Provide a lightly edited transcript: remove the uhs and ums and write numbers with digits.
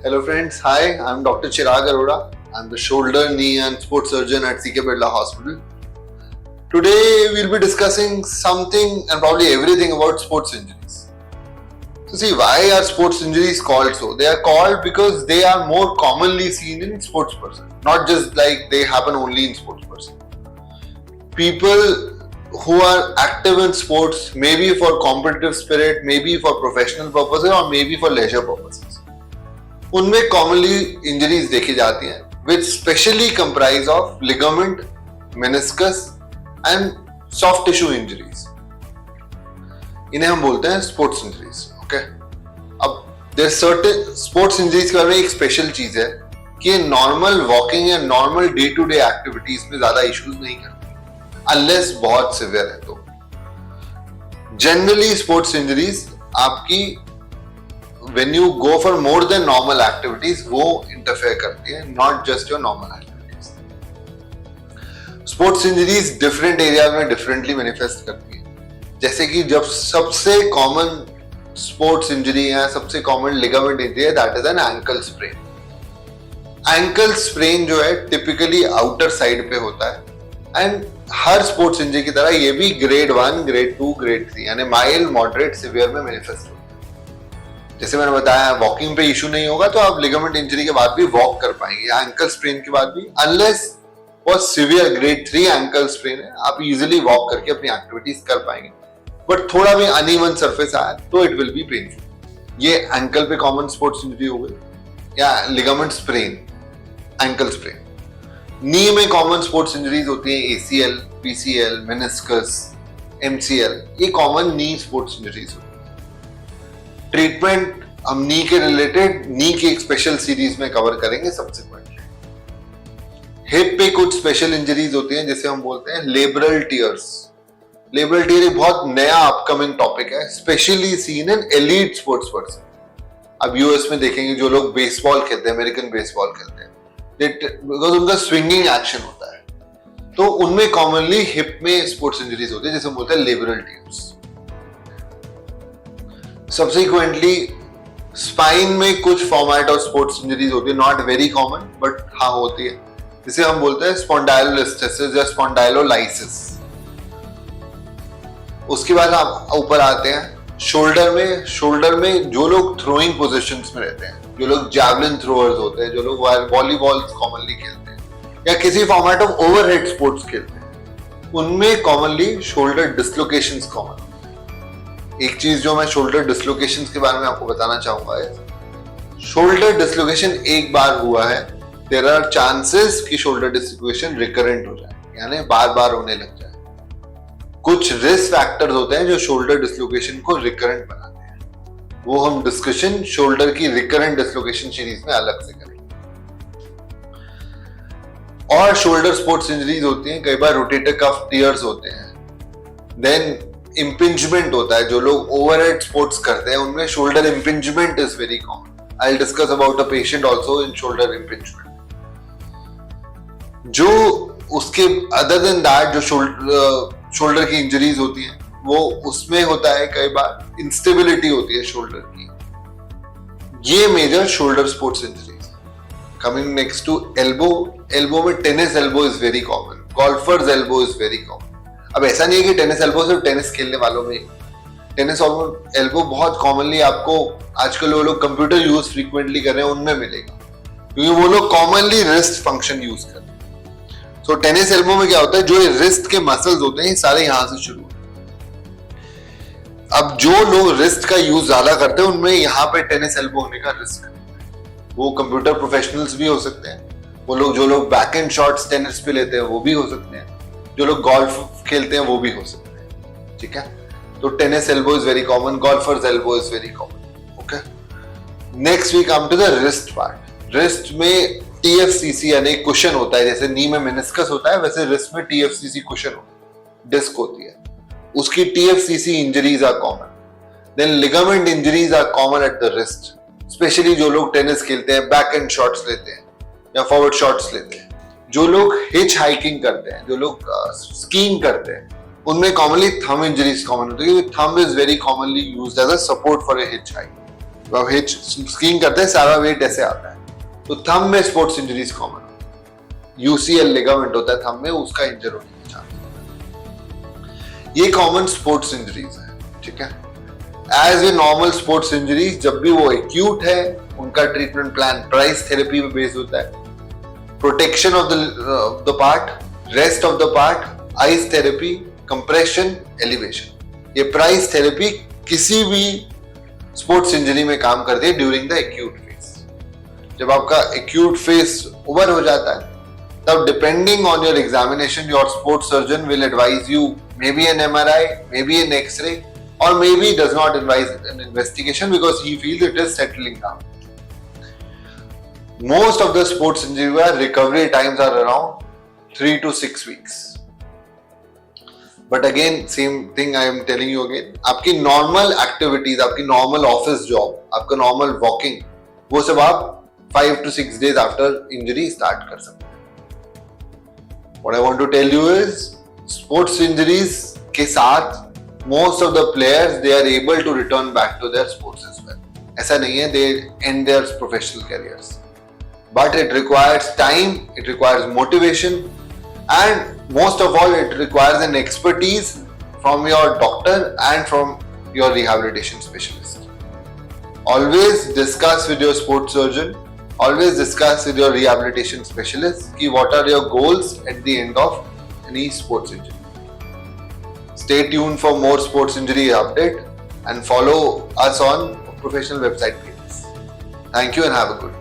Hello friends, hi, I'm Dr. Chirag Arora. I'm the shoulder, knee and sports surgeon at CK Birla Hospital. Today we'll be discussing something and probably everything about sports injuries. So see, why are sports injuries called so? They are called because they are more commonly seen in sports person, not just like they happen only in sports person. People who are active in sports, maybe for competitive spirit, maybe for professional purposes or maybe for leisure purposes. उनमें commonly injuries देखी जाती हैं which specially comprise of ligament, meniscus and soft tissue injuries. इन्हें हम बोलते हैं sports injuries. Okay, अब there certain sports injuries के बारे में एक स्पेशल चीज है कि नॉर्मल वॉकिंग या normal day to day activities में ज्यादा इश्यूज नहीं करते अनलेस बहुत सिवियर है. तो जनरली स्पोर्ट्स इंजरीज आपकी when you go for more than normal activities वो interfere करती है, not just your normal activities. Sports injuries different areas में differently manifest करती है. जैसे कि जब सबसे common sports injury है, सबसे common ligament injury है, that is an ankle sprain. Ankle sprain जो है typically outer side पे होता है and हर sports injury की तरह ये भी grade 1, grade 2, grade 3 यानी mild, moderate, severe में manifest होता है. जैसे मैंने बताया वॉकिंग पे इशू नहीं होगा तो आप लिगामेंट इंजरी के बाद भी वॉक कर पाएंगे या एंकल स्प्रेन के बाद भी, अनलेस बहुत सिवियर ग्रेड 3 एंकल स्प्रेन है आप इजीली वॉक करके अपनी एक्टिविटीज कर पाएंगे. बट थोड़ा भी अनइवन सरफेस आया तो इट विल बी पेनफुल. ये एंकल पे कॉमन स्पोर्ट्स इंजरी हो गई या लिगामेंट स्प्रेन, एंकल स्प्रेन. नी में कॉमन स्पोर्ट्स इंजरीज होती है एसीएल, पीसीएल, मेनिस्कस, एमसीएल. ये कॉमन नी स्पोर्ट्स इंजरीज होती है. ट्रीटमेंट हम नी के रिलेटेड नी की एक स्पेशल सीरीज में कवर करेंगे सब्सिक्वेंटली. हिप पे कुछ स्पेशल इंजरीज होती हैं जिसे हम बोलते हैं लेब्रल टियर्स. लेब्रल टियर एक बहुत नया अपकमिंग टॉपिक है, specially seen in elite sports person. अब यूएस में देखेंगे जो लोग बेसबॉल खेलते हैं, अमेरिकन बेसबॉल खेलते हैं, बिकॉज उनका स्विंगिंग एक्शन होता है तो उनमें कॉमनली हिप में स्पोर्ट्स इंजरीज होती है जिसे हम बोलते हैं लेब्रल टियर्स. सब्सिक्वेंटली स्पाइन में कुछ फॉर्मेट और स्पोर्ट्स इंजरीज होती है, नॉट वेरी कॉमन बट हाँ होती है, जिसे हम बोलते हैं स्पॉन्डाइलोलिस्थेसिस या स्पॉन्डाइलोलाइसिस. उसके बाद आप ऊपर आते हैं शोल्डर में जो लोग थ्रोइंग पोजीशंस में रहते हैं, जो लोग जैवलिन थ्रोअर्स होते हैं, जो लोग वॉलीबॉल कॉमनली खेलते हैं या किसी फॉर्मेट ऑफ ओवरहेड स्पोर्ट्स खेलते हैं, उनमें कॉमनली शोल्डर डिसलोकेशंस कॉमन. एक चीज जो मैं शोल्डर डिसलोकेशंस के बारे में आपको बताना चाहूंगा है, शोल्डर डिसलोकेशन एक बार हुआ है, देयर आर चांसेस कि शोल्डर डिसलोकेशन रिकरेंट हो जाए यानी बार बार होने लग जाए. कुछ रिस्क फैक्टर्स होते हैं जो शोल्डर डिसलोकेशन को रिकरेंट बनाते हैं, वो हम डिस्कशन शोल्डर की रिकरेंट डिसलोकेशन सीरीज में अलग से करेंगे. और शोल्डर स्पोर्ट्स इंजरीज होती हैं, कई बार रोटेटर कफ टियर्स होते हैं, देन इम्पिंजमेंट होता है. जो लोग ओवरहेड स्पोर्ट्स करते हैं उनमें shoulder impingement is very common. I will discuss about a patient also in shoulder impingement. जो उसके अदर देन दैट जो शोल्डर की इंजरीज होती हैं वो उसमें होता है कई बार इंस्टेबिलिटी होती है शोल्डर की. ये major shoulder sports injuries. Coming next to elbow में tennis elbow is very common, golfer's elbow is very common. अब ऐसा नहीं है कि टेनिस एल्बो सिर्फ टेनिस खेलने वालों में, टेनिस एल्बो बहुत कॉमनली आपको आजकल वो लोग कंप्यूटर यूज फ्रीक्वेंटली कर रहे हैं उनमें मिलेगा, क्योंकि वो लोग कॉमनली रिस्ट फंक्शन यूज करते हैं. सो टेनिस एल्बो में क्या होता है, जो रिस्ट के मसल्स होते हैं सारे यहां से शुरू होते हैं. अब जो लोग रिस्ट का यूज ज्यादा करते हैं उनमें यहाँ पे टेनिस एल्बो होने का रिस्क है. वो कंप्यूटर प्रोफेशनल्स भी हो सकते हैं, वो लोग जो लोग बैक एंड शॉट्स टेनिस पे लेते हैं वो भी हो सकते हैं, जो लोग गोल्फ खेलते हैं वो भी हो सकते हैं. ठीक है, तो tennis elbow is very common, golfer's elbow is very common. Okay, next we come to the wrist part. Wrist में टीएफसीसी यानी कुशन होता है, जैसे नी में मेनिस्कस होता है वैसे रिस्ट में टीएफसीसी कुशन होता है, डिस्क होती है, उसकी TFCC injuries are common. Then ligament injuries are common at the wrist, specially जो लोग टेनिस खेलते हैं, बैक एंड शॉट्स लेते हैं या फॉरवर्ड शॉट्स लेते हैं, जो लोग हिच हाइकिंग करते हैं, जो लोग स्कीइंग करते हैं, उनमें कॉमनली थंब इंजरीज कॉमन होती है, क्योंकि thumb is very commonly used as a support for a hitch hike. जब आप स्कीइंग करते हैं सारा वेट ऐसे आता है, तो थंब में स्पोर्ट्स इंजरीज कॉमन होती है। यूसीएल लिगामेंट होता है थंब में, उसका इंजर होने के चांस। ये कॉमन स्पोर्ट्स इंजरीज है, ठीक है। As a normal sports injuries, जब भी वो एक्यूट है, उनका ट्रीटमेंट प्लान प्राइस थेरेपी पे बेस्ड होता है। Protection of the part, rest of the part, ice therapy, compression, elevation. ये प्राइस थेरेपी किसी भी स्पोर्ट्स इंजरी में काम करती है ड्यूरिंग द एक्यूट फेज। जब आपका एक्यूट फेज ओवर हो जाता है, तब depending on your examination, your sports surgeon will advise you maybe an MRI, maybe an x-ray, or maybe does not advise an investigation because he feels it is settling down. Most of the sports injury where recovery times are around 3 to 6 weeks. But again, same thing I am telling you again, आपकी normal activities, आपकी normal office job, आपका normal walking, वो सब आप 5 to 6 days after injury start कर सकते हैं. What I want to tell you is, sports injuries के साथ most of the players they are able to return back to their sports as well. ऐसा नहीं है they end their professional careers, but it requires time, it requires motivation, and most of all it requires an expertise from your doctor and from your rehabilitation specialist. Always discuss with your sports surgeon, always discuss with your rehabilitation specialist ki what are your goals at the end of any sports injury. Stay tuned for more sports injury update and follow us on professional website pages. Thank you and have a good day.